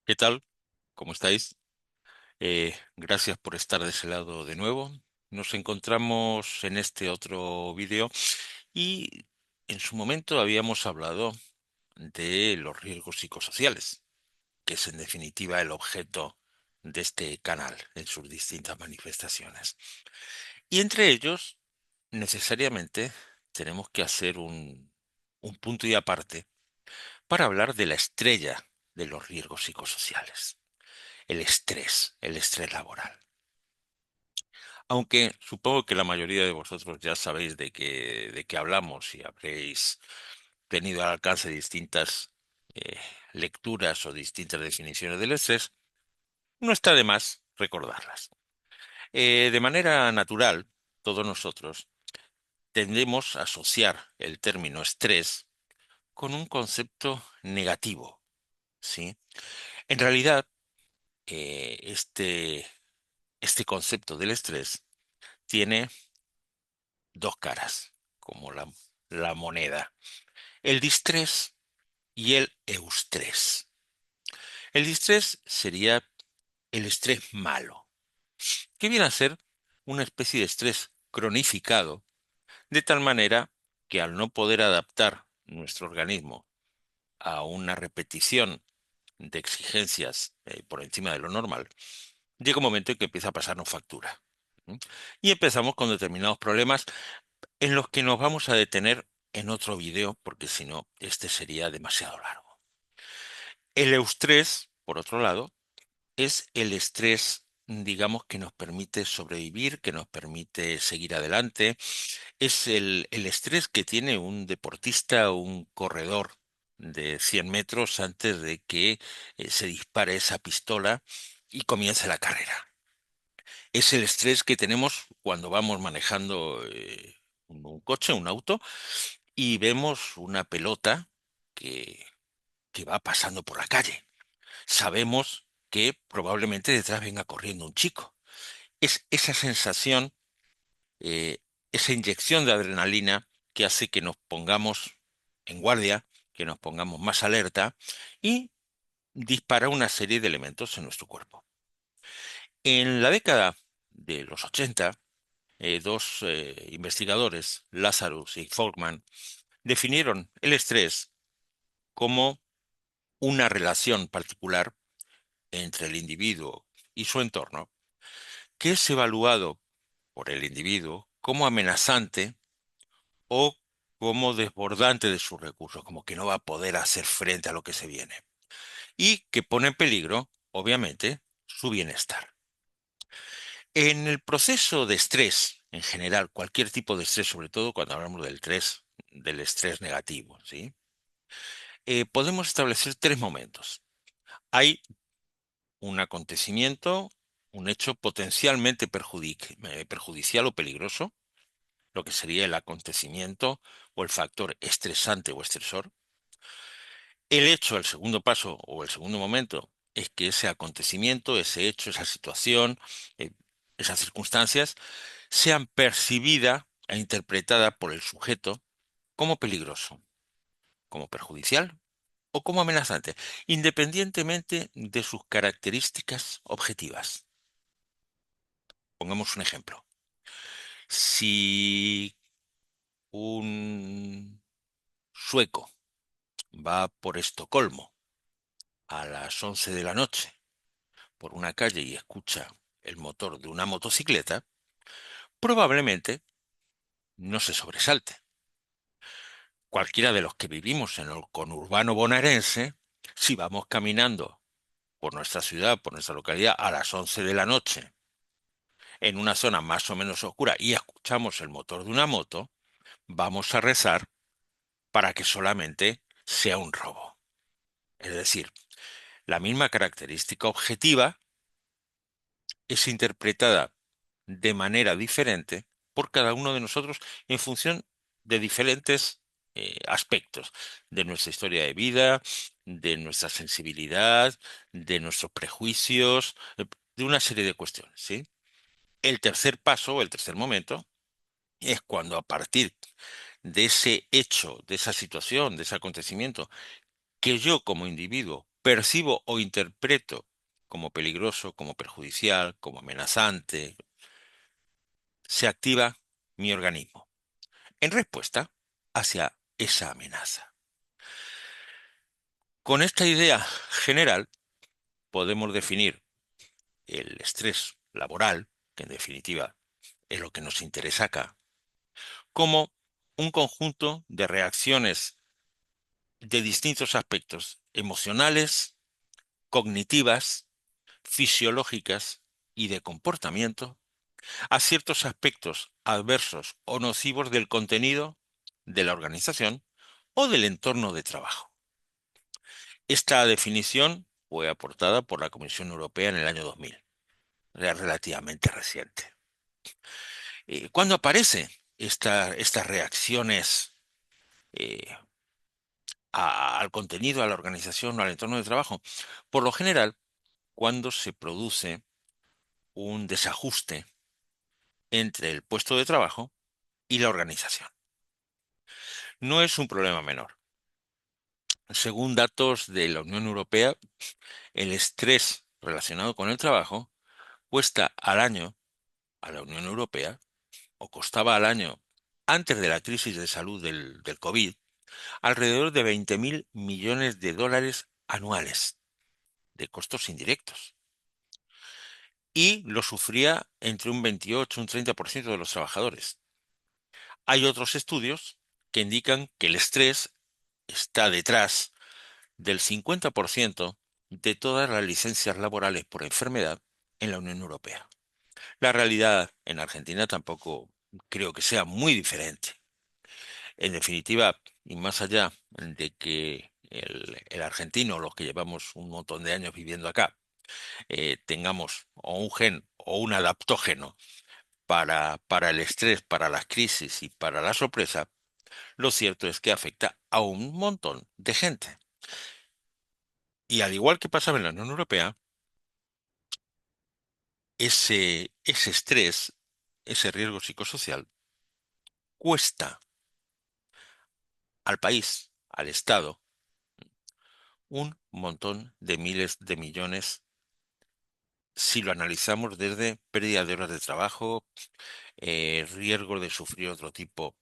¿Qué tal? ¿Cómo estáis? Gracias por estar de ese lado de nuevo. Nos encontramos en este otro vídeo y en su momento habíamos hablado de los riesgos psicosociales, que es en definitiva el objeto de este canal en sus distintas manifestaciones. Y entre ellos, necesariamente, tenemos que hacer un punto y aparte para hablar de la estrella de los riesgos psicosociales. El estrés laboral. Aunque supongo que la mayoría de vosotros ya sabéis de qué hablamos y habréis tenido al alcance distintas eh, lecturas o distintas definiciones del estrés, no está de más recordarlas. De manera natural, todos nosotros tendemos a asociar el término estrés con un concepto negativo, ¿sí? En realidad, este concepto del estrés tiene dos caras, como la moneda. El distrés y el eustrés. El distrés sería el estrés malo, que viene a ser una especie de estrés cronificado, de tal manera que al no poder adaptar nuestro organismo a una repetición de exigencias por encima de lo normal, llega un momento en que empieza a pasarnos factura. ¿Mm? Y empezamos con determinados problemas en los que nos vamos a detener en otro video, porque si no, este sería demasiado largo. El eustrés, por otro lado, es el estrés, digamos, que nos permite sobrevivir, que nos permite seguir adelante. Es el estrés que tiene un deportista o un corredor de 100 metros antes de que se dispare esa pistola y comience la carrera. Es el estrés que tenemos cuando vamos manejando un coche, un auto, y vemos una pelota que, que va pasando por la calle. Sabemos que probablemente detrás venga corriendo un chico. Es esa sensación, eh, esa inyección de adrenalina que hace que nos pongamos en guardia, que nos pongamos más alerta y dispara una serie de elementos en nuestro cuerpo. En la década de los 80, dos investigadores, Lazarus y Folkman, definieron el estrés como una relación particular entre el individuo y su entorno, que es evaluado por el individuo como amenazante o como desbordante de sus recursos, como que no va a poder hacer frente a lo que se viene, y que pone en peligro, obviamente, su bienestar. En el proceso de estrés, en general, cualquier tipo de estrés, sobre todo cuando hablamos del estrés negativo, ¿sí? Podemos establecer tres momentos. Hay un acontecimiento, un hecho potencialmente perjudicial o peligroso, lo que sería el acontecimiento o el factor estresante o estresor. El hecho, el segundo paso o el segundo momento es que ese acontecimiento, ese hecho, esa situación, eh, esas circunstancias sean percibidas e interpretadas por el sujeto como peligroso, como perjudicial o como amenazante, independientemente de sus características objetivas. Pongamos un ejemplo. Si un sueco va por Estocolmo a las 11 de la noche por una calle y escucha el motor de una motocicleta, probablemente no se sobresalte. Cualquiera de los que vivimos en el conurbano bonaerense, si vamos caminando por nuestra ciudad, por nuestra localidad, a las 11 de la noche, en una zona más o menos oscura y escuchamos el motor de una moto, vamos a rezar para que solamente sea un robo. Es decir, la misma característica objetiva es interpretada de manera diferente por cada uno de nosotros en función de diferentes aspectos de nuestra historia de vida, de nuestra sensibilidad, de nuestros prejuicios, de una serie de cuestiones, ¿sí? El tercer paso, el tercer momento, es cuando a partir de ese hecho, de esa situación, de ese acontecimiento, que yo como individuo percibo o interpreto como peligroso, como perjudicial, como amenazante, se activa mi organismo en respuesta hacia esa amenaza. Con esta idea general podemos definir el estrés laboral, que en definitiva es lo que nos interesa acá, como un conjunto de reacciones de distintos aspectos emocionales, cognitivas, fisiológicas y de comportamiento a ciertos aspectos adversos o nocivos del contenido de la organización o del entorno de trabajo. Esta definición fue aportada por la Comisión Europea en el año 2000, es relativamente reciente. ¿Cuándo aparecen estas reacciones eh, al contenido, a la organización o al entorno de trabajo? Por lo general, cuando se produce un desajuste entre el puesto de trabajo y la organización. No es un problema menor. Según datos de la Unión Europea, el estrés relacionado con el trabajo cuesta al año a la Unión Europea, o costaba al año antes de la crisis de salud del COVID, alrededor de 20.000 millones de dólares anuales de costos indirectos. Y lo sufría entre un 28 y un 30% de los trabajadores. Hay otros estudios que indican que el estrés está detrás del 50% de todas las licencias laborales por enfermedad en la Unión Europea. La realidad en Argentina tampoco creo que sea muy diferente. En definitiva, y más allá de que el argentino, los que llevamos un montón de años viviendo acá, tengamos o un gen o un adaptógeno para el estrés, para las crisis y para la sorpresa, lo cierto es que afecta a un montón de gente. Y al igual que pasaba en la Unión Europea, ese estrés, ese riesgo psicosocial, cuesta al país, al Estado, un montón de miles de millones si lo analizamos desde pérdida de horas de trabajo, riesgo de sufrir otro tipo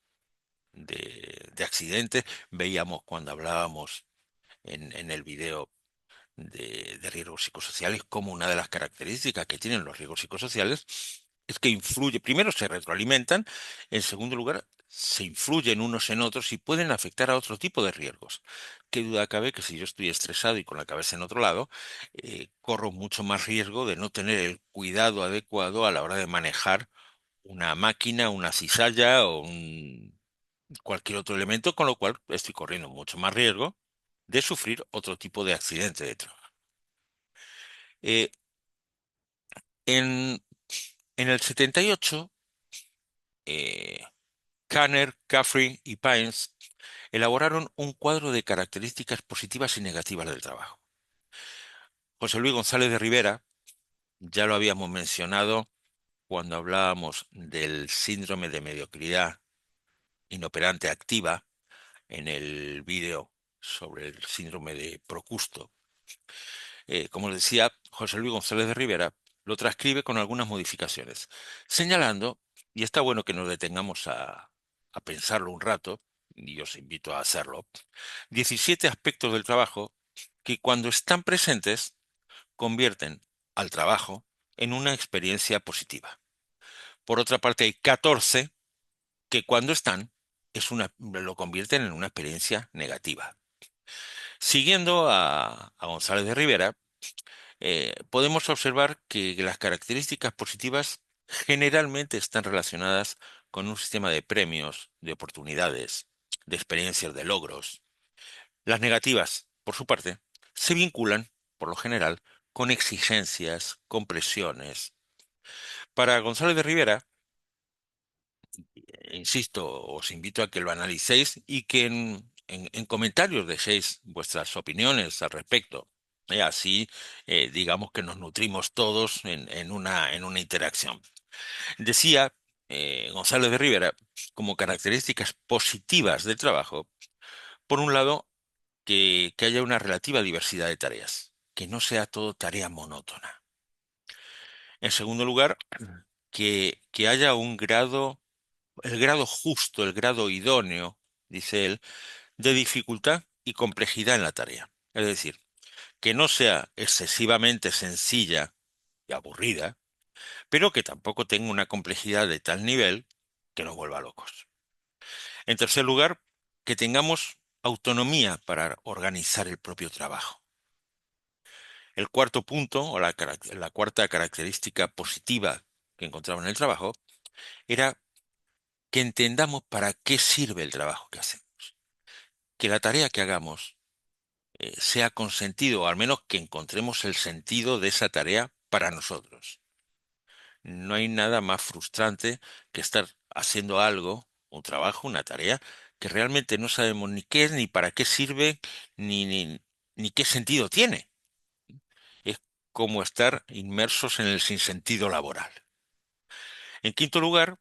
de accidentes. Veíamos cuando hablábamos en el video de riesgos psicosociales, como una de las características que tienen los riesgos psicosociales es que influye, primero se retroalimentan, en segundo lugar se influyen unos en otros y pueden afectar a otro tipo de riesgos. Qué duda cabe que si yo estoy estresado y con la cabeza en otro lado, corro mucho más riesgo de no tener el cuidado adecuado a la hora de manejar una máquina, una cizalla o cualquier otro elemento, con lo cual estoy corriendo mucho más riesgo de sufrir otro tipo de accidente de trabajo. Eh, en, en el 78, eh, Kanner, Caffrey y Pines elaboraron un cuadro de características positivas y negativas del trabajo. José Luis González de Rivera, ya lo habíamos mencionado cuando hablábamos del síndrome de mediocridad inoperante activa en el vídeo sobre el síndrome de Procusto. Como les decía, José Luis González de Rivera lo transcribe con algunas modificaciones, señalando, y está bueno que nos detengamos a pensarlo un rato, y os invito a hacerlo, 17 aspectos del trabajo que cuando están presentes convierten al trabajo en una experiencia positiva. Por otra parte, hay 14 que cuando están lo convierten en una experiencia negativa. Siguiendo a González de Rivera, podemos observar que las características positivas generalmente están relacionadas con un sistema de premios, de oportunidades, de experiencias, de logros. Las negativas, por su parte, se vinculan, por lo general, con exigencias, con presiones. Para González de Rivera, insisto, os invito a que lo analicéis y que en comentarios dejéis vuestras opiniones al respecto. Así, digamos que nos nutrimos todos en una interacción. Decía González de Rivera, como características positivas del trabajo, por un lado, que haya una relativa diversidad de tareas, que no sea todo tarea monótona. En segundo lugar, que haya un grado, el grado justo, el grado idóneo, dice él, de dificultad y complejidad en la tarea. Es decir, que no sea excesivamente sencilla y aburrida, pero que tampoco tenga una complejidad de tal nivel que nos vuelva locos. En tercer lugar, que tengamos autonomía para organizar el propio trabajo. El cuarto punto, o la cuarta característica positiva que encontraba en el trabajo, era que entendamos para qué sirve el trabajo que hacemos. Que la tarea que hagamos sea con sentido, o al menos que encontremos el sentido de esa tarea para nosotros. No hay nada más frustrante que estar haciendo algo, un trabajo, una tarea, que realmente no sabemos ni qué es, ni para qué sirve, ni qué sentido tiene. Es como estar inmersos en el sinsentido laboral. En quinto lugar,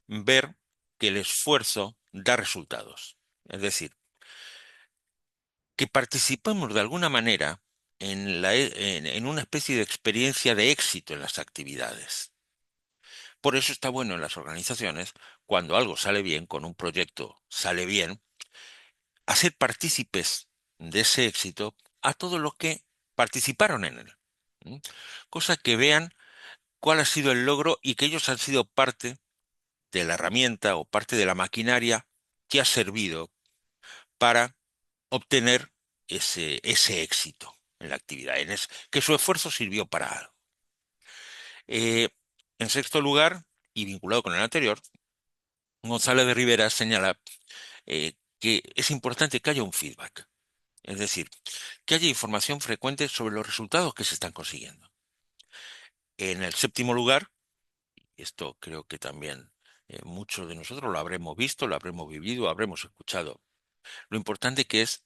ver que el esfuerzo da resultados. Es decir, que participemos de alguna manera en una especie de experiencia de éxito en las actividades. Por eso está bueno en las organizaciones, cuando algo sale bien, con un proyecto sale bien, hacer partícipes de ese éxito a todos los que participaron en él. ¿Mm? Cosa que vean cuál ha sido el logro y que ellos han sido parte de la herramienta o parte de la maquinaria que ha servido para obtener ese éxito en la actividad, que su esfuerzo sirvió para algo. Eh, en sexto lugar, y vinculado con el anterior, González de Rivera señala que es importante que haya un feedback, es decir, que haya información frecuente sobre los resultados que se están consiguiendo. En el séptimo lugar, esto creo que también muchos de nosotros lo habremos visto, lo habremos vivido, habremos escuchado, lo importante que es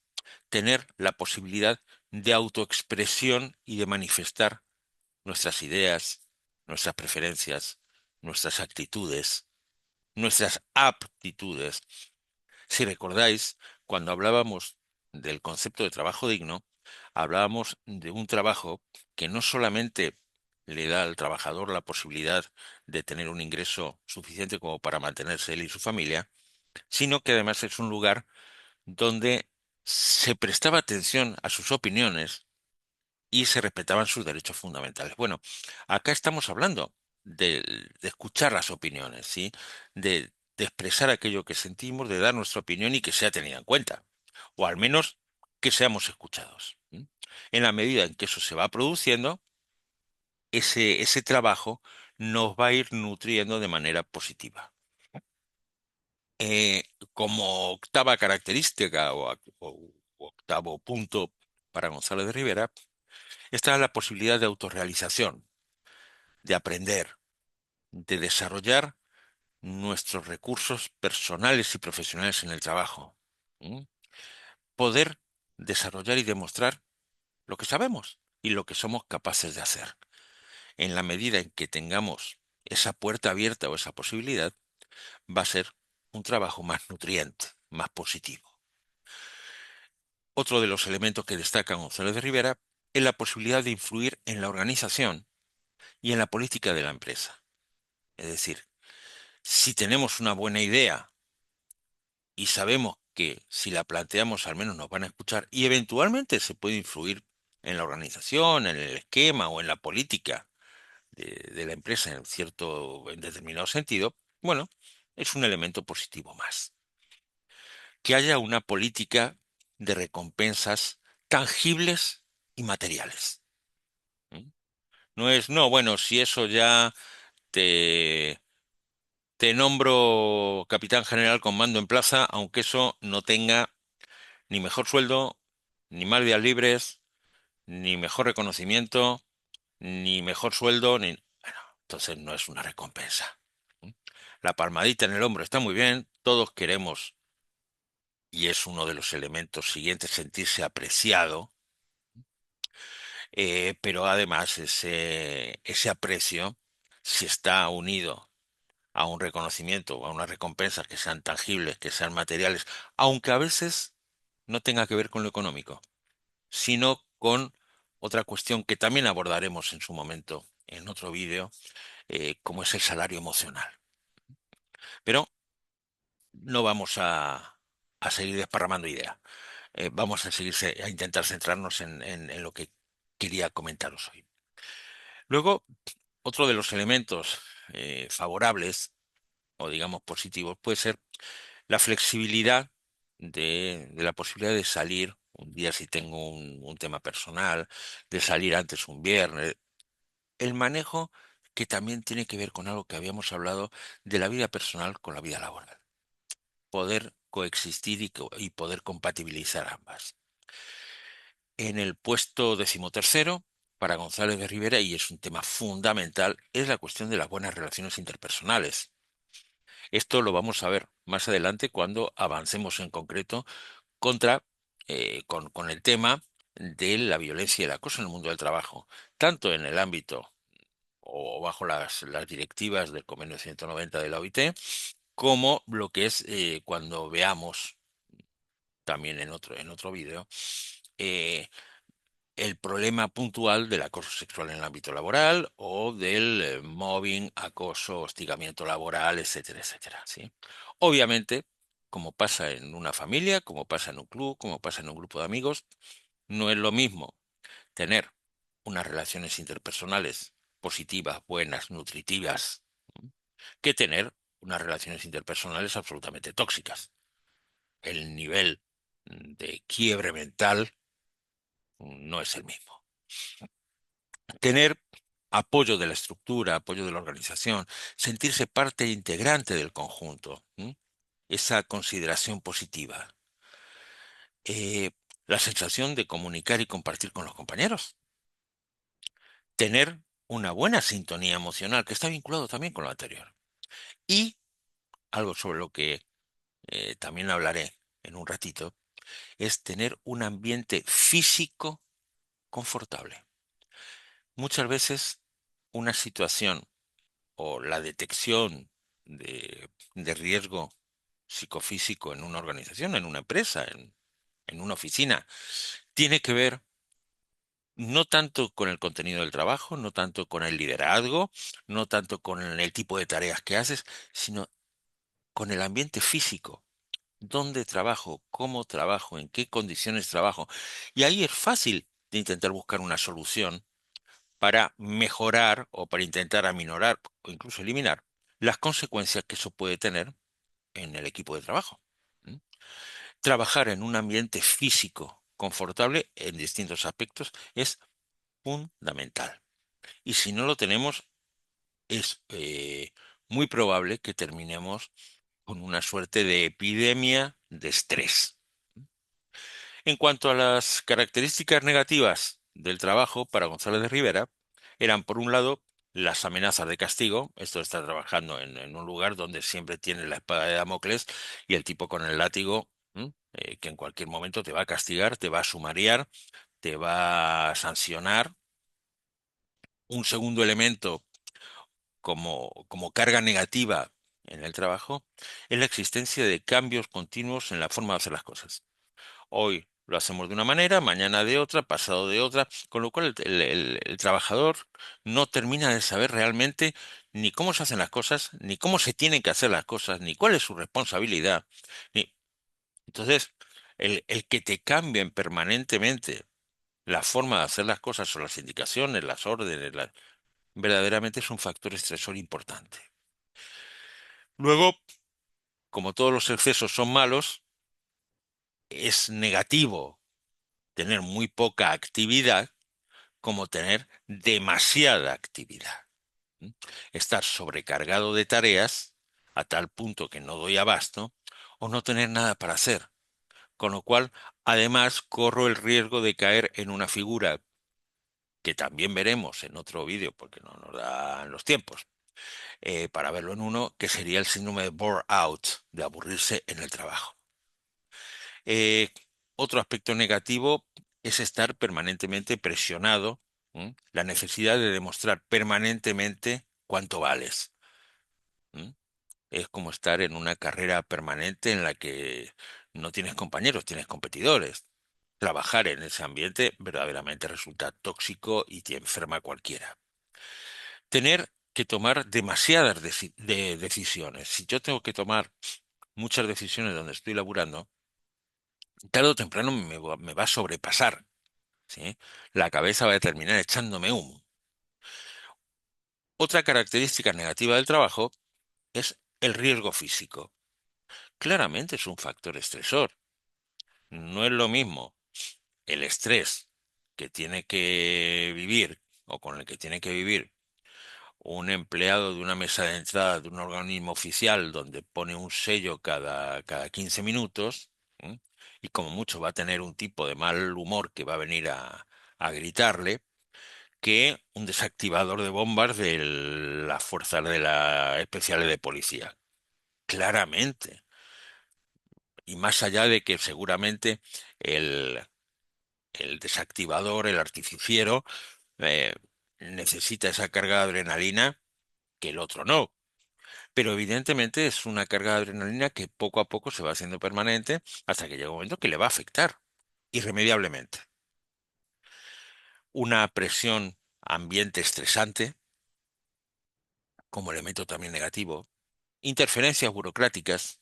tener la posibilidad de autoexpresión y de manifestar nuestras ideas, nuestras preferencias, nuestras actitudes, nuestras aptitudes. Si recordáis, cuando hablábamos del concepto de trabajo digno, hablábamos de un trabajo que no solamente le da al trabajador la posibilidad de tener un ingreso suficiente como para mantenerse él y su familia, sino que además es un lugar donde se prestaba atención a sus opiniones y se respetaban sus derechos fundamentales. Bueno, acá estamos hablando de escuchar las opiniones, ¿sí? De expresar aquello que sentimos, de dar nuestra opinión y que sea tenida en cuenta, o al menos que seamos escuchados. ¿M? En la medida en que eso se va produciendo, ese trabajo nos va a ir nutriendo de manera positiva. Eh, Como octava característica o octavo punto para González de Rivera, está la posibilidad de autorrealización, de aprender, de desarrollar nuestros recursos personales y profesionales en el trabajo. ¿Mm? Poder desarrollar y demostrar lo que sabemos y lo que somos capaces de hacer. En la medida en que tengamos esa puerta abierta o esa posibilidad, va a ser un trabajo más nutriente, más positivo. Otro de los elementos que destaca González de Rivera es la posibilidad de influir en la organización y en la política de la empresa. Es decir, si tenemos una buena idea y sabemos que si la planteamos al menos nos van a escuchar y eventualmente se puede influir en la organización, en el esquema o en la política de la empresa en determinado sentido, bueno, es un elemento positivo más. Que haya una política de recompensas tangibles y materiales. ¿Mm? No es, no, bueno, si eso ya te, te nombro capitán general con mando en plaza, aunque eso no tenga ni mejor sueldo, ni más días libres, ni mejor reconocimiento, ni mejor sueldo, ni... Bueno, entonces no es una recompensa. ¿Mm? La palmadita en el hombro está muy bien, todos queremos, y es uno de los elementos siguientes, sentirse apreciado, pero además ese aprecio, si está unido a un reconocimiento, a unas recompensas que sean tangibles, que sean materiales, aunque a veces no tenga que ver con lo económico, sino con otra cuestión que también abordaremos en su momento en otro vídeo, como es el salario emocional. Pero no vamos a seguir desparramando ideas. Vamos a a intentar centrarnos en lo que quería comentaros hoy. Luego, otro de los elementos favorables o digamos positivos puede ser la flexibilidad de la posibilidad de salir un día si tengo un tema personal, de salir antes un viernes. El manejo que también tiene que ver con algo que habíamos hablado de la vida personal con la vida laboral. Poder coexistir y poder compatibilizar ambas. En el puesto decimotercero, para González de Rivera, y es un tema fundamental, es la cuestión de las buenas relaciones interpersonales. Esto lo vamos a ver más adelante cuando avancemos en concreto con el tema de la violencia y el acoso en el mundo del trabajo, tanto en el ámbito o bajo las directivas del convenio 190 de la OIT, como lo que es cuando veamos también en otro vídeo, eh, el problema puntual del acoso sexual en el ámbito laboral o del mobbing, acoso, hostigamiento laboral, etcétera, etcétera, ¿sí? Obviamente, como pasa en una familia, como pasa en un club, como pasa en un grupo de amigos, no es lo mismo tener unas relaciones interpersonales positivas, buenas, nutritivas, ¿m? Que tener unas relaciones interpersonales absolutamente tóxicas. El nivel de quiebre mental no es el mismo. Tener apoyo de la estructura, apoyo de la organización, sentirse parte integrante del conjunto, ¿m? Esa consideración positiva. Eh, la sensación de comunicar y compartir con los compañeros. Tener una buena sintonía emocional, que está vinculado también con lo anterior. Y algo sobre lo que también hablaré en un ratito, es tener un ambiente físico confortable. Muchas veces una situación o la detección de riesgo psicofísico en una organización, en una empresa, en una oficina, tiene que ver no tanto con el contenido del trabajo, no tanto con el liderazgo, no tanto con el tipo de tareas que haces, sino con el ambiente físico. ¿Dónde trabajo? ¿Cómo trabajo? ¿En qué condiciones trabajo? Y ahí es fácil de intentar buscar una solución para mejorar o para intentar aminorar o incluso eliminar las consecuencias que eso puede tener en el equipo de trabajo. ¿M? Trabajar en un ambiente físico confortable en distintos aspectos es fundamental. Y si no lo tenemos, es muy probable que terminemos con una suerte de epidemia de estrés. En cuanto a las características negativas del trabajo para González de Rivera, eran por un lado las amenazas de castigo, esto de estar trabajando en un lugar donde siempre tiene la espada de Damocles y el tipo con el látigo, que en cualquier momento te va a castigar, te va a sumariar, te va a sancionar. Un segundo elemento como carga negativa en el trabajo es la existencia de cambios continuos en la forma de hacer las cosas. Hoy lo hacemos de una manera, mañana de otra, pasado de otra, con lo cual el trabajador no termina de saber realmente ni cómo se hacen las cosas, ni cómo se tienen que hacer las cosas, ni cuál es su responsabilidad. ni- Entonces, el que te cambien permanentemente la forma de hacer las cosas o las indicaciones, las órdenes, verdaderamente es un factor estresor importante. Luego, como todos los excesos son malos, es negativo tener muy poca actividad como tener demasiada actividad. ¿M? Estar sobrecargado de tareas a tal punto que no doy abasto o no tener nada para hacer. Con lo cual, además, corro el riesgo de caer en una figura que también veremos en otro vídeo, porque no nos dan los tiempos, para verlo en uno, que sería el síndrome de bore-out, de aburrirse en el trabajo. Eh, otro aspecto negativo es estar permanentemente presionado, ¿m? La necesidad de demostrar permanentemente cuánto vales. ¿M? Es como estar en una carrera permanente en la que No tienes compañeros, tienes competidores. Trabajar en ese ambiente verdaderamente resulta tóxico y te enferma a cualquiera. Tener que tomar demasiadas decisiones. Si yo tengo que tomar muchas decisiones donde estoy laburando, tarde o temprano me va a sobrepasar, ¿sí? La cabeza va a terminar echándome humo. Otra característica negativa del trabajo es el riesgo físico. Claramente es un factor estresor. No es lo mismo el estrés que tiene que vivir o con el que tiene que vivir un empleado de una mesa de entrada de un organismo oficial donde pone un sello cada 15 minutos, ¿m? Y como mucho va a tener un tipo de mal humor que va a venir a gritarle, que un desactivador de bombas de las fuerzas de la especiales de policía. Claramente. Y más allá de que seguramente el, el desactivador, el artificiero, eh, necesita esa carga de adrenalina que el otro no. Pero evidentemente es una carga de adrenalina que poco a poco se va haciendo permanente hasta que llega un momento que le va a afectar irremediablemente. Una presión ambiente estresante como elemento también negativo. Interferencias burocráticas,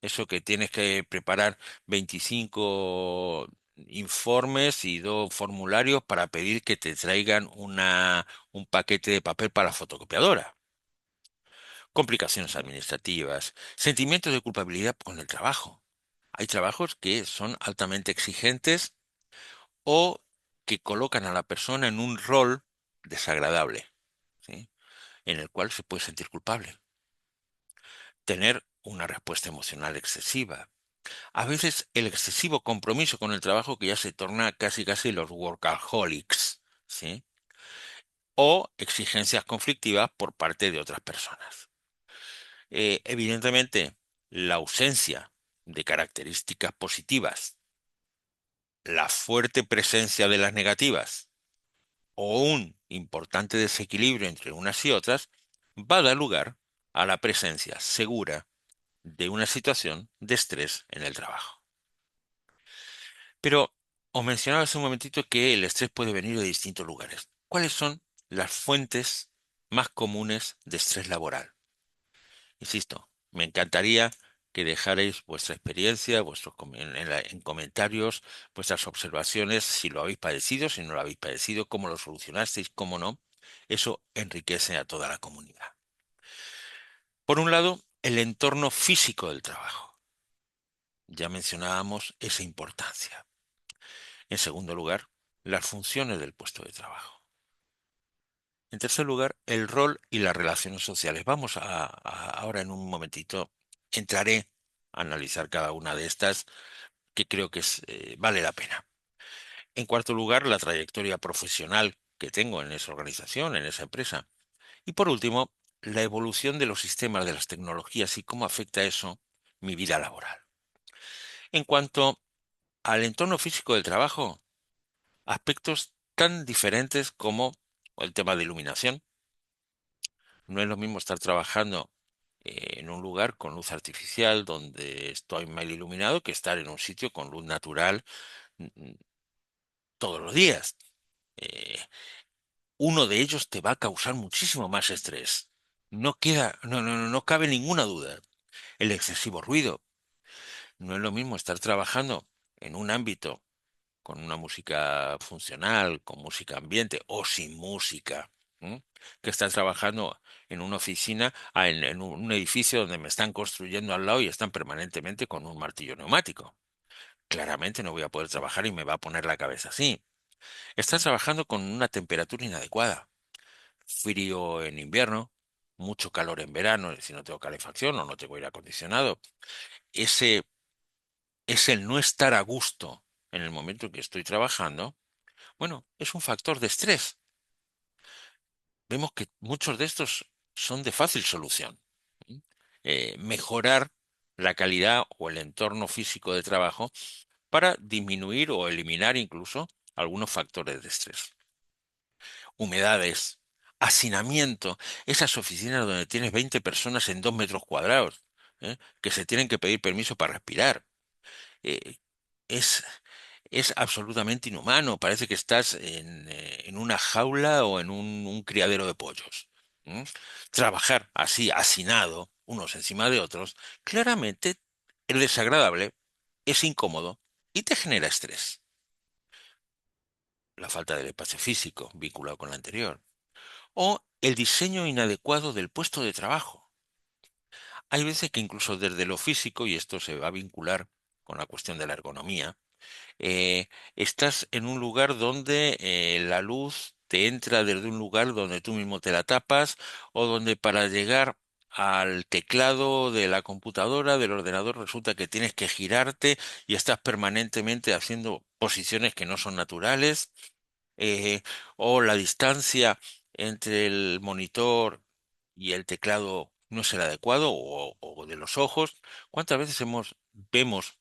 eso que tienes que preparar 25 informes y 2 formularios para pedir que te traigan un paquete de papel para la fotocopiadora. Complicaciones administrativas, sentimientos de culpabilidad con el trabajo. Hay trabajos que son altamente exigentes o que colocan a la persona en un rol desagradable, ¿sí? En el cual se puede sentir culpable. Tener una respuesta emocional excesiva. A veces el excesivo compromiso con el trabajo que ya se torna casi casi los workaholics, ¿sí? O exigencias conflictivas por parte de otras personas. Evidentemente, la ausencia de características positivas, la fuerte presencia de las negativas o un importante desequilibrio entre unas y otras va a dar lugar a la presencia segura de una situación de estrés en el trabajo. Pero os mencionaba hace un momentito que el estrés puede venir de distintos lugares. ¿Cuáles son las fuentes más comunes de estrés laboral? Insisto, me encantaría que dejarais vuestra experiencia, en comentarios, vuestras observaciones, si lo habéis padecido, si no lo habéis padecido, cómo lo solucionasteis, cómo no. Eso enriquece a toda la comunidad. Por un lado, el entorno físico del trabajo. Ya mencionábamos esa importancia. En segundo lugar, las funciones del puesto de trabajo. En tercer lugar, el rol y las relaciones sociales. Ahora en un momentito entraré a analizar cada una de estas que creo que vale la pena. En cuarto lugar, la trayectoria profesional que tengo en esa organización, en esa empresa. Y por último, la evolución de los sistemas de las tecnologías y cómo afecta eso mi vida laboral. En cuanto al entorno físico del trabajo, aspectos tan diferentes como el tema de iluminación. No es lo mismo estar trabajando en un lugar con luz artificial donde estoy mal iluminado que estar en un sitio con luz natural mm, mm, todos los días. Eh, Uno de ellos te va a causar muchísimo más estrés. No cabe ninguna duda. El excesivo ruido. No es lo mismo estar trabajando en un ámbito con una música funcional, con música ambiente o sin música, ¿m? Que estar trabajando en una oficina, en un edificio donde me están construyendo al lado y están permanentemente con un martillo neumático. Claramente no voy a poder trabajar y me va a poner la cabeza así. Estás trabajando con una temperatura inadecuada. Frío en invierno, mucho calor en verano, si no tengo calefacción o no tengo aire acondicionado. Ese es el no estar a gusto en el momento en que estoy trabajando. Bueno, es un factor de estrés. Vemos que muchos de estos son de fácil solución. ¿Mm? Mejorar la calidad o el entorno físico de trabajo para disminuir o eliminar incluso algunos factores de estrés. Humedades, hacinamiento, esas oficinas donde tienes 20 personas en 2 metros cuadrados, que se tienen que pedir permiso para respirar. eh, es, es absolutamente inhumano. Parece que estás en una jaula o en un criadero de pollos. ¿M? Trabajar así, hacinado, unos encima de otros, claramente es desagradable, es incómodo y te genera estrés. La falta del espacio físico, vinculado con la anterior. O el diseño inadecuado del puesto de trabajo. Hay veces que incluso desde lo físico, y esto se va a vincular con la cuestión de la ergonomía, eh, estás en un lugar donde la luz te entra desde un lugar donde tú mismo te la tapas o donde para llegar al teclado de la computadora, del ordenador, resulta que tienes que girarte y estás permanentemente haciendo posiciones que no son naturales, eh, o la distancia entre el monitor y el teclado no es el adecuado o de los ojos. ¿Cuántas veces vemos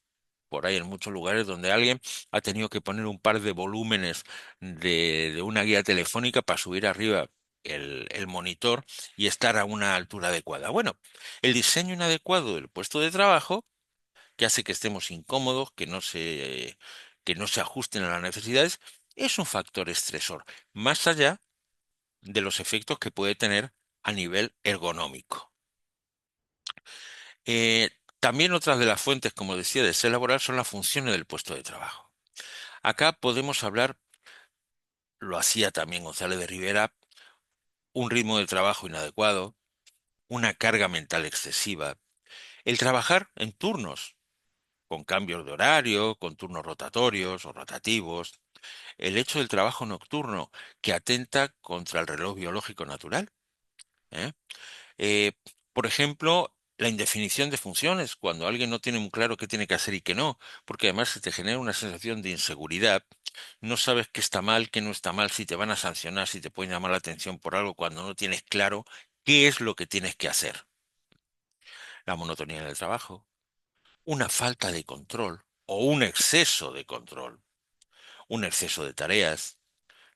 por ahí en muchos lugares donde alguien ha tenido que poner un par de volúmenes de una guía telefónica para subir arriba el monitor y estar a una altura adecuada? Bueno, el diseño inadecuado del puesto de trabajo, que hace que estemos incómodos, que no se ajusten a las necesidades, es un factor estresor, más allá de los efectos que puede tener a nivel ergonómico. Eh, También otras de las fuentes, como decía, de estrés laboral son las funciones del puesto de trabajo. Acá podemos hablar, lo hacía también González de Rivera, un ritmo de trabajo inadecuado, una carga mental excesiva, el trabajar en turnos, con cambios de horario, con turnos rotatorios o rotativos, el hecho del trabajo nocturno que atenta contra el reloj biológico natural. ¿Eh? Eh, por ejemplo, la indefinición de funciones, cuando alguien no tiene muy claro qué tiene que hacer y qué no, porque además se te genera una sensación de inseguridad, no sabes qué está mal, qué no está mal, si te van a sancionar, si te pueden llamar la atención por algo cuando no tienes claro qué es lo que tienes que hacer. La monotonía en el trabajo, una falta de control o un exceso de control, un exceso de tareas,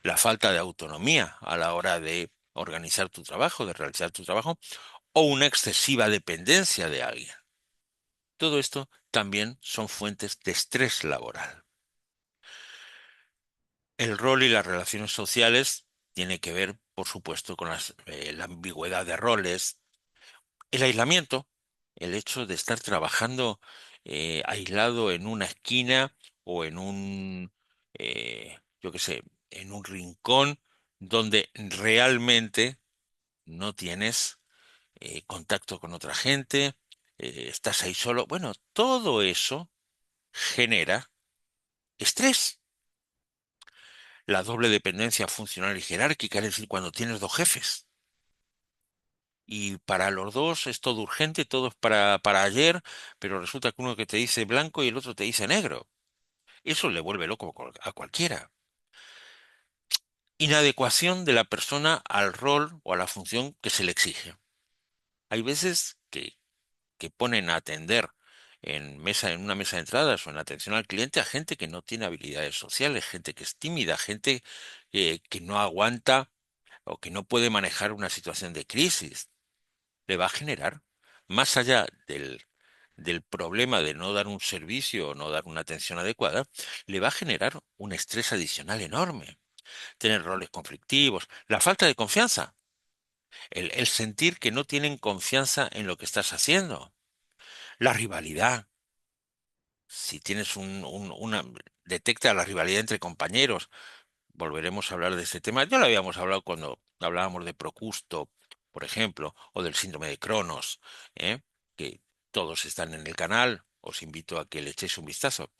la falta de autonomía a la hora de organizar tu trabajo, de realizar tu trabajo, o una excesiva dependencia de alguien. Todo esto también son fuentes de estrés laboral. El rol y las relaciones sociales tiene que ver, por supuesto, con la ambigüedad de roles, el aislamiento, el hecho de estar trabajando aislado en una esquina o yo qué sé, en un rincón donde realmente no tienes contacto con otra gente, estás ahí solo. Bueno, todo eso genera estrés. La doble dependencia funcional y jerárquica, es decir, cuando tienes dos jefes y para los dos es todo urgente, todo es para ayer, pero resulta que uno que te dice blanco y el otro te dice negro. Eso le vuelve loco a cualquiera. Inadecuación de la persona al rol o a la función que se le exige. Hay veces que ponen a atender en una mesa de entradas o en atención al cliente a gente que no tiene habilidades sociales, gente que es tímida, gente que no aguanta o que no puede manejar una situación de crisis. Le va a generar, más allá del problema de no dar un servicio o no dar una atención adecuada, le va a generar un estrés adicional enorme. Tener roles conflictivos, la falta de confianza, el sentir que no tienen confianza en lo que estás haciendo, la rivalidad. Si tienes detecta la rivalidad entre compañeros, volveremos a hablar de este tema. Ya lo habíamos hablado cuando hablábamos de Procusto, por ejemplo, o del síndrome de Cronos, ¿eh? Que todos están en el canal. Os invito a que le echéis un vistazo.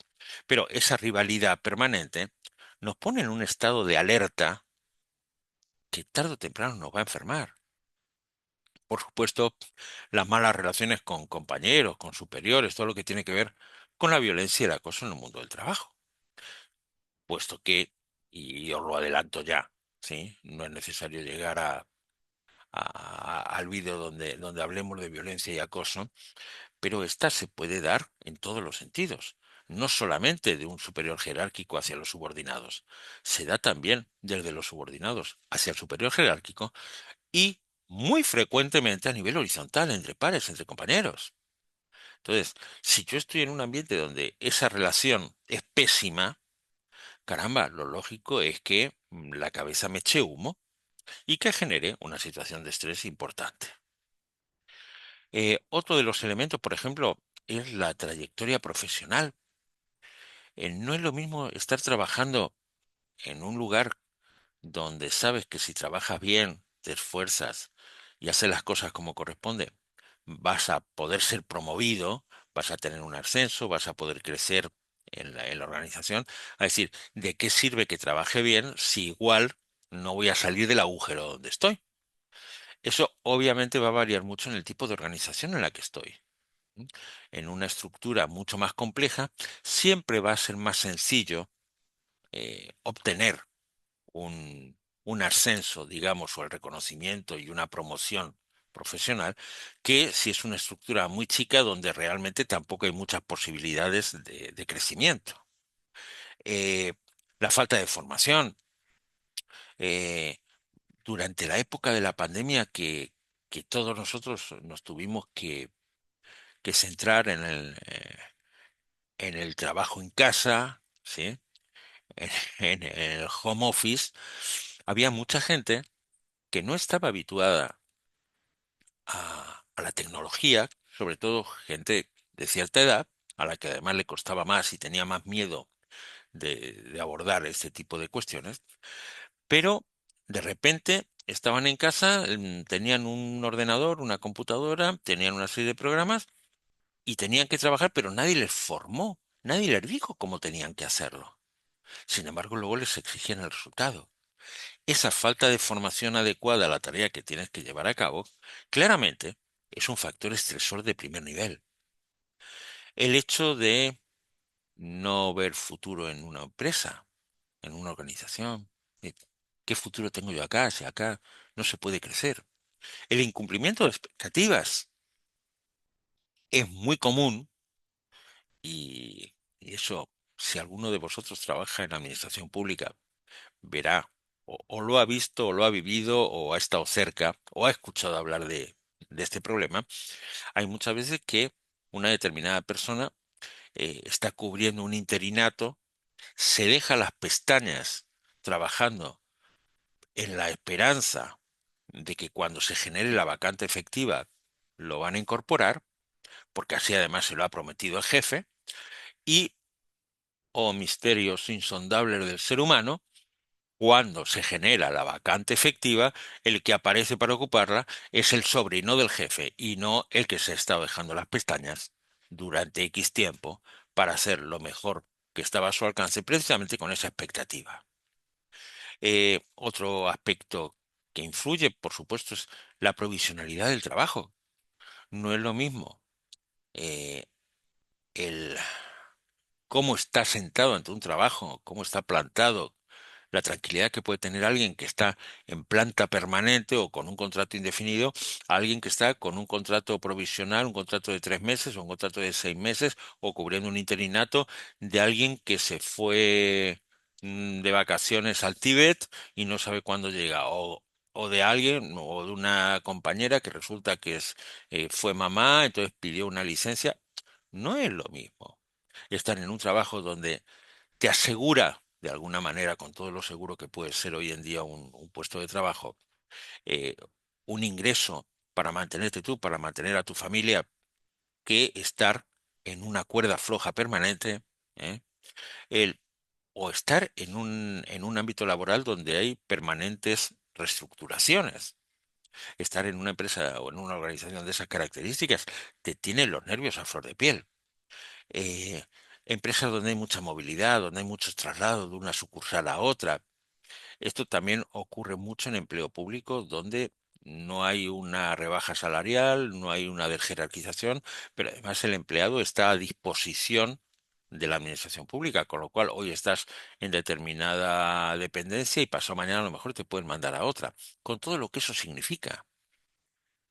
Pero esa rivalidad permanente nos pone en un estado de alerta que tarde o temprano nos va a enfermar. Por supuesto, las malas relaciones con compañeros, con superiores, todo lo que tiene que ver con la violencia y el acoso en el mundo del trabajo. Puesto que, y os lo adelanto ya, ¿sí? No es necesario llegar al vídeo donde hablemos de violencia y acoso, pero esta se puede dar en todos los sentidos, no solamente de un superior jerárquico hacia los subordinados, se da también desde los subordinados hacia el superior jerárquico y muy frecuentemente a nivel horizontal, entre pares, entre compañeros. Entonces, si yo estoy en un ambiente donde esa relación es pésima, caramba, lo lógico es que la cabeza me eche humo y que genere una situación de estrés importante. Otro de los elementos, por ejemplo, es la trayectoria profesional. No es lo mismo estar trabajando en un lugar donde sabes que si trabajas bien, te esfuerzas y haces las cosas como corresponde, vas a poder ser promovido, vas a tener un ascenso, vas a poder crecer en la organización. Es decir, ¿de qué sirve que trabaje bien si igual no voy a salir del agujero donde estoy? Eso obviamente va a variar mucho en el tipo de organización en la que estoy. ¿M? En una estructura mucho más compleja, siempre va a ser más sencillo obtener un ascenso, digamos, o el reconocimiento y una promoción profesional, que si es una estructura muy chica donde realmente tampoco hay muchas posibilidades de crecimiento. Eh, la falta de formación. eh, Durante la época de la pandemia que todos nosotros nos tuvimos que centrar en el trabajo en casa, ¿sí? En el home office, había mucha gente que no estaba habituada a la tecnología, sobre todo gente de cierta edad, a la que además le costaba más y tenía más miedo de abordar este tipo de cuestiones, pero de repente estaban en casa, tenían un ordenador, una computadora, tenían una serie de programas y tenían que trabajar, pero nadie les formó, nadie les dijo cómo tenían que hacerlo. Sin embargo, luego les exigían el resultado. Esa falta de formación adecuada a la tarea que tienes que llevar a cabo, claramente es un factor estresor de primer nivel. El hecho de no ver futuro en una empresa, en una organización. eh, ¿Qué futuro tengo yo acá si acá no se puede crecer? El incumplimiento de expectativas es muy común y eso, si alguno de vosotros trabaja en la administración pública, verá o lo ha visto o lo ha vivido o ha estado cerca o ha escuchado hablar de este problema. Hay muchas veces que una determinada persona está cubriendo un interinato, se deja las pestañas trabajando en la esperanza de que cuando se genere la vacante efectiva lo van a incorporar, porque así además se lo ha prometido el jefe, y, oh misterios insondables del ser humano, cuando se genera la vacante efectiva, el que aparece para ocuparla es el sobrino del jefe y no el que se ha estado dejando las pestañas durante X tiempo para hacer lo mejor que estaba a su alcance precisamente con esa expectativa. Otro aspecto que influye, por supuesto, es la provisionalidad del trabajo. No es lo mismo eh, el cómo está sentado ante un trabajo, cómo está plantado, la tranquilidad que puede tener alguien que está en planta permanente o con un contrato indefinido, a alguien que está con un contrato provisional, un contrato de 3 meses o un contrato de 6 meses o cubriendo un interinato de alguien que se fue de vacaciones al Tíbet y no sabe cuándo llega. O de alguien o de una compañera que resulta que fue mamá, entonces pidió una licencia. No es lo mismo estar en un trabajo donde te asegura, de alguna manera, con todo lo seguro que puede ser hoy en día un puesto de trabajo, eh, un ingreso para mantenerte tú, para mantener a tu familia, que estar en una cuerda floja permanente, ¿eh? El, o estar en un ámbito laboral donde hay permanentes reestructuraciones. Estar en una empresa o en una organización de esas características te tiene los nervios a flor de piel. eh, Empresas donde hay mucha movilidad, donde hay muchos traslados de una sucursal a otra. Esto también ocurre mucho en empleo público, donde no hay una rebaja salarial, no hay una jerarquización, pero además el empleado está a disposición de la administración pública, con lo cual hoy estás en determinada dependencia y pasado mañana a lo mejor te pueden mandar a otra, con todo lo que eso significa.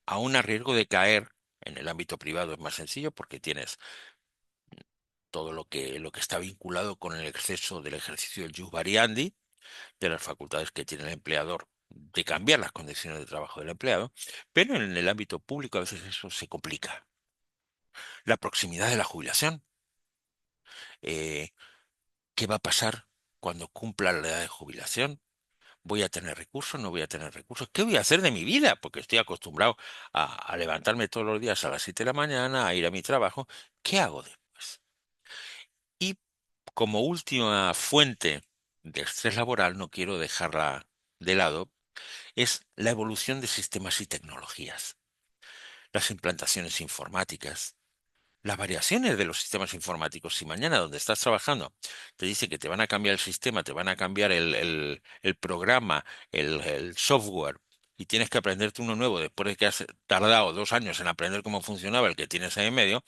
Aún a riesgo de caer en el ámbito privado es más sencillo porque tienes todo lo que está vinculado con el exceso del ejercicio del jus variandi, de las facultades que tiene el empleador de cambiar las condiciones de trabajo del empleado, pero en el ámbito público a veces eso se complica. La proximidad de la jubilación. Eh, ¿Qué va a pasar cuando cumpla la edad de jubilación? ¿Voy a tener recursos? ¿No voy a tener recursos? ¿Qué voy a hacer de mi vida? Porque estoy acostumbrado a levantarme todos los días a las 7 de la mañana, a ir a mi trabajo. ¿Qué hago después? Y como última fuente de estrés laboral, no quiero dejarla de lado, es la evolución de sistemas y tecnologías, las implantaciones informáticas, las variaciones de los sistemas informáticos. Si mañana donde estás trabajando te dice que te van a cambiar el sistema, te van a cambiar el programa, el software, y tienes que aprenderte uno nuevo después de que has tardado 2 años en aprender cómo funcionaba el que tienes ahí en medio,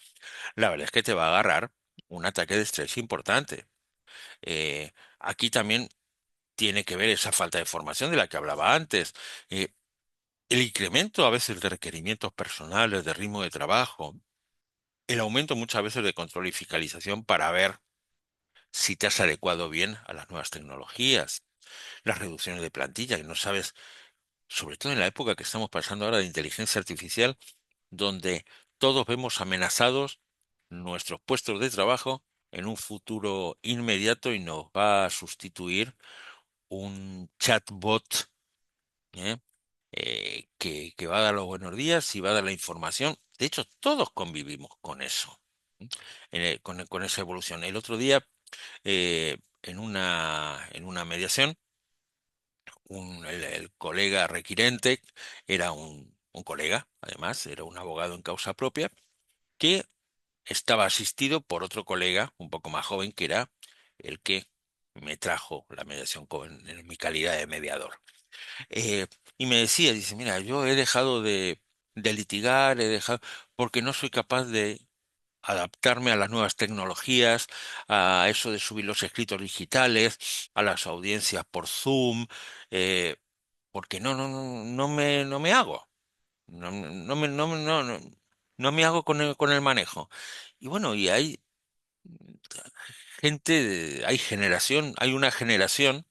la verdad es que te va a agarrar un ataque de estrés importante. Aquí también tiene que ver esa falta de formación de la que hablaba antes. El incremento a veces de requerimientos personales, de ritmo de trabajo, el aumento muchas veces de control y fiscalización para ver si te has adecuado bien a las nuevas tecnologías, las reducciones de plantilla, que no sabes, sobre todo en la época que estamos pasando ahora de inteligencia artificial, donde todos vemos amenazados nuestros puestos de trabajo en un futuro inmediato y nos va a sustituir un chatbot, ¿eh? Que va a dar los buenos días y va a dar la información. De hecho, todos convivimos con eso, ¿eh? Con esa evolución. El otro día, en una mediación, el colega requirente era un colega, además, era un abogado en causa propia, que estaba asistido por otro colega un poco más joven, que era el que me trajo la mediación en mi calidad de mediador. Eh, y me decía, dice, mira, yo he dejado de litigar, porque no soy capaz de adaptarme a las nuevas tecnologías, a eso de subir los escritos digitales, a las audiencias por Zoom, eh, porque no me hago, no me hago con el manejo. Y bueno, y hay hay una generación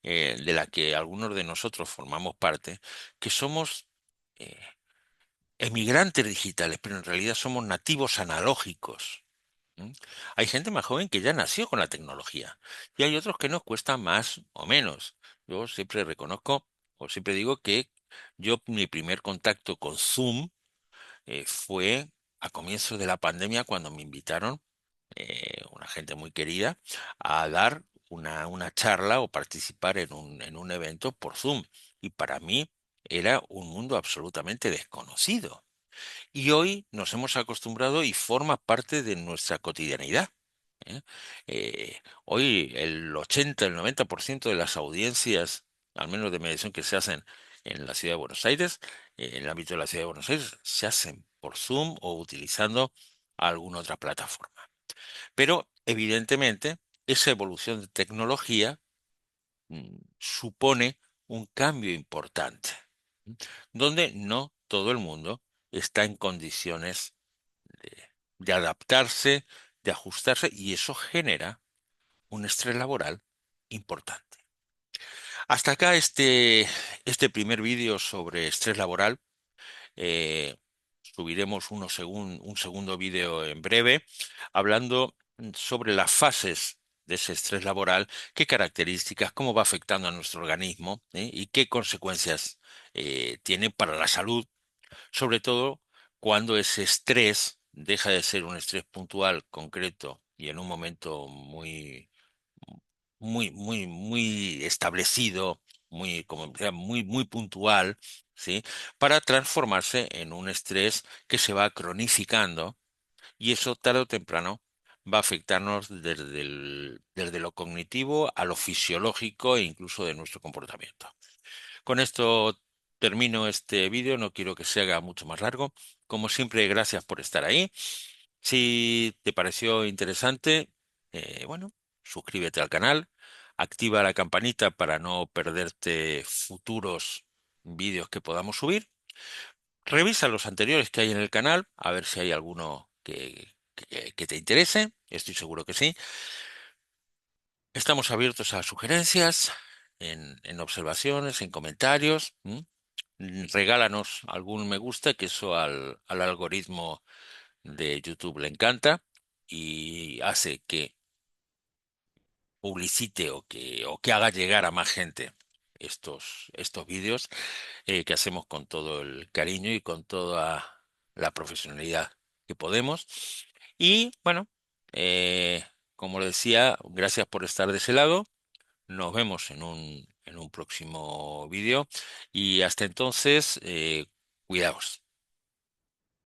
de la que algunos de nosotros formamos parte, que somos eh, emigrantes digitales, pero en realidad somos nativos analógicos. ¿M? Hay gente más joven que ya nació con la tecnología y hay otros que nos cuesta más o menos. Yo siempre reconozco o siempre digo que mi primer contacto con Zoom fue a comienzos de la pandemia cuando me invitaron, una gente muy querida, a dar una charla o participar en un evento por Zoom. Y para mí era un mundo absolutamente desconocido. Y hoy nos hemos acostumbrado y forma parte de nuestra cotidianidad. ¿Eh? Hoy el 80, el 90% de las audiencias, al menos de mediación que se hacen en la ciudad de Buenos Aires, en el ámbito de la ciudad de Buenos Aires, se hacen por Zoom o utilizando alguna otra plataforma. Pero evidentemente esa evolución de tecnología supone un cambio importante, ¿m? Donde no todo el mundo está en condiciones de adaptarse, de ajustarse, y eso genera un estrés laboral importante. Hasta acá este primer vídeo sobre estrés laboral. Eh, Subiremos un segundo vídeo en breve hablando sobre las fases de ese estrés laboral, qué características, cómo va afectando a nuestro organismo, y qué consecuencias tiene para la salud, sobre todo cuando ese estrés deja de ser un estrés puntual, concreto y en un momento muy establecido, como decía, muy puntual, ¿sí? Para transformarse en un estrés que se va cronificando y eso tarde o temprano va a afectarnos desde lo cognitivo a lo fisiológico e incluso de nuestro comportamiento. Con esto termino este vídeo, no quiero que se haga mucho más largo. Como siempre, gracias por estar ahí. Si te pareció interesante, bueno, suscríbete al canal, activa la campanita para no perderte futuros vídeos que podamos subir. Revisa los anteriores que hay en el canal, a ver si hay alguno que te interese. Estoy seguro que sí. Estamos abiertos a sugerencias, en observaciones, en comentarios. Regálanos algún me gusta, que eso al algoritmo de YouTube le encanta y hace que publicite o que haga llegar a más gente estos vídeos que hacemos con todo el cariño y con toda la profesionalidad que podemos. Y bueno, eh, como le decía, gracias por estar de ese lado. Nos vemos en un próximo vídeo y hasta entonces, cuidaos.